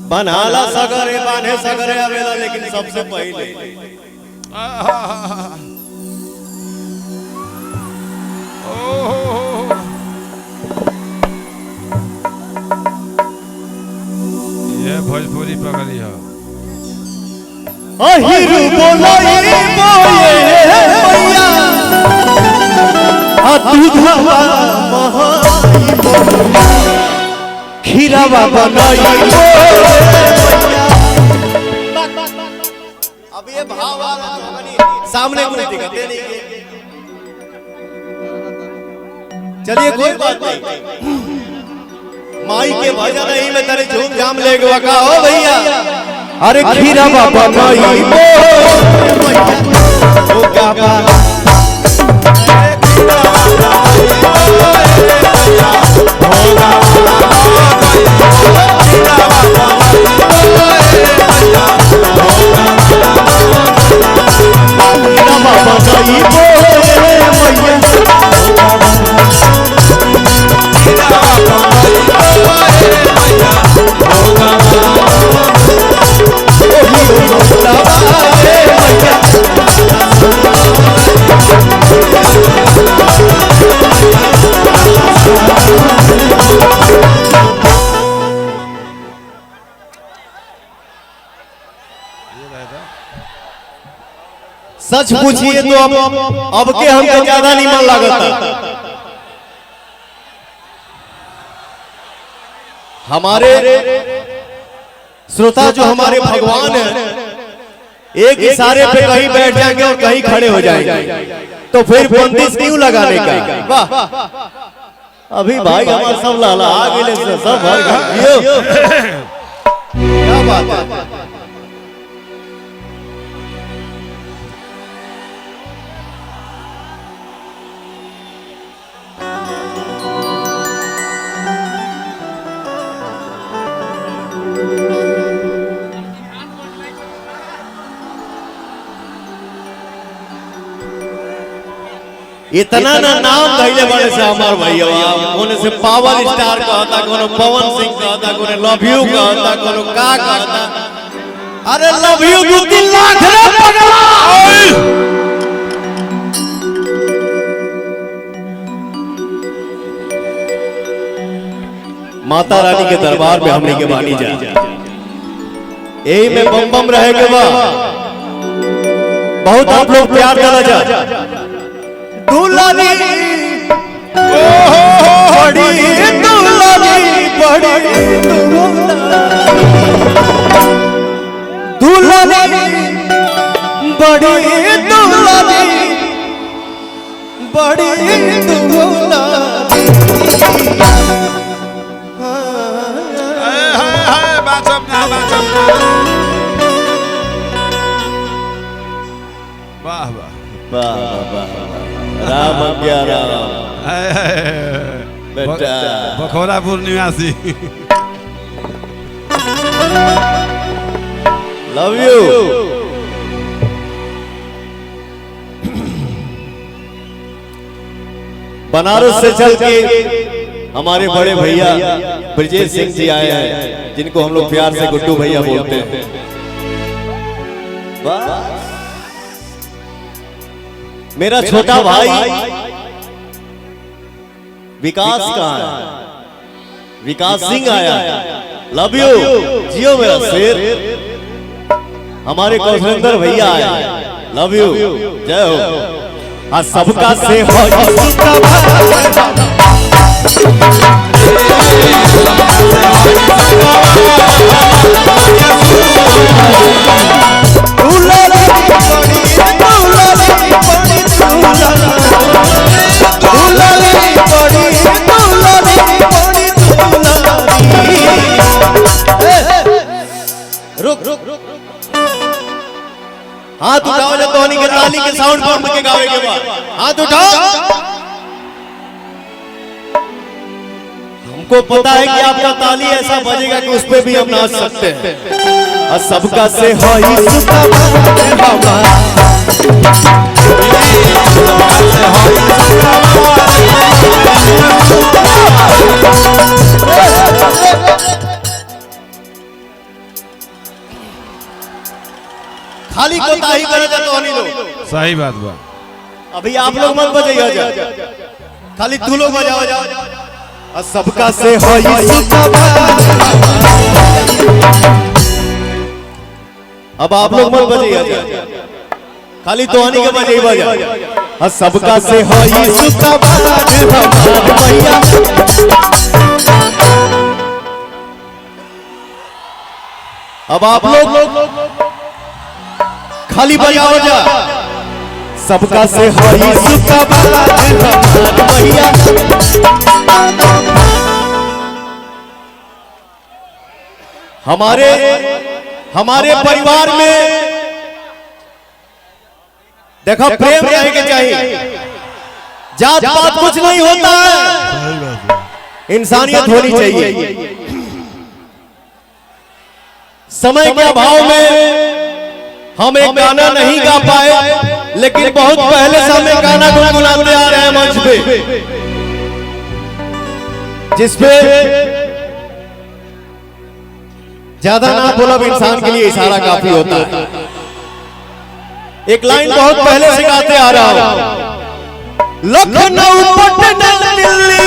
बनाला सगरे बांधे सगरे आवेला, लेकिन सबसे पहले ये भोजपुरी पकड़ी है। अहिरु बोलई बोए मैया आ दूधवा महई खीरावा बनई अब ये भाव आ रहा है सामने कोई दिखते नहीं है। चलिए कोई बात नहीं, माई के भजन ही में तेरे झूम झाम लेके का हो भैया। अरे खीरावा बनई ओ क्या बात सच पूछिए तो अब के हमको ज्यादा नहीं मन लगता। हमारे श्रोता जो हमारे भगवान है, एक इशारे पे कहीं बैठ जाएंगे और कहीं खड़े हो जाएंगे, तो फिर 35 क्यों लगाने का। वाह अभी भाई हमारे सब लाला आ गए सब भर गए। क्या बात है। इतना ना नाम धैले बड़े से हमार भैया, कोने से पावर स्टार कहता, कोनो पवन सिंह कहता, कोने लव यू कहता, कोनो का कहता। अरे लव यू 2-3 लाख रे पगला। माता रानी के दरबार में हमने के बानी जा, यही में बम बम रहे के बा। बहुत आप लोग प्यार करा जा। दुलारी बड़ी दुलारी बड़ी दुलारी बड़ी दुलारी बड़ी वाह वाह वाह वाह राम क्या राम बेटा बखोरापुर निवासी। Love you. बनारस से चल के हमारे बड़े भैया ब्रजेश सिंह जी आए हैं, जिनको हम लोग प्यार से गुड्डू भैया बोलते हैं। मेरा छोटा भाई विकास कहाँ है? विकास सिंह आया। लव यू जियो मेरा शेर। हमारे कौशलेंद्र भैया आए। लव यू जय हो। सबका से हो हाथ उठाओ जब धोनी के ताली के साउंड पर के गावे के बाद हाथ उठाओ। हमको पता है कि आपका ताली ऐसा बजेगा कि उस पे भी हम नाच सकते हैं। और सबका से होई खाली कोताही करे जा तो नहीं लोग। सही बात बा। अभी आप लोग मत बजाइए जा, खाली तू लोग बजाओ जा। सबका से हो अब आप लोग मत बजाइए जा, खाली तोहनी के बजाई बजा। सबका से हो भैया। अब आप लोग खाली बजाओ जा। सबका से हरी भैया। हमारे परिवार में देखो प्रेम रहने के चाहिए, जात पात कुछ नहीं होता है, इंसानियत होनी चाहिए। समय के अभाव में हम एक गाना नहीं गा पाए, लेकिन बहुत पहले से हम एक गाना गुनगुनाते आ रहे हैं मंच पे, जिसपे ज्यादा ना बोला भी इंसान के लिए इशारा काफी होता है। एक लाइन बहुत पहले से गाते आ रहा हूं। लखनऊ पटना दिल्ली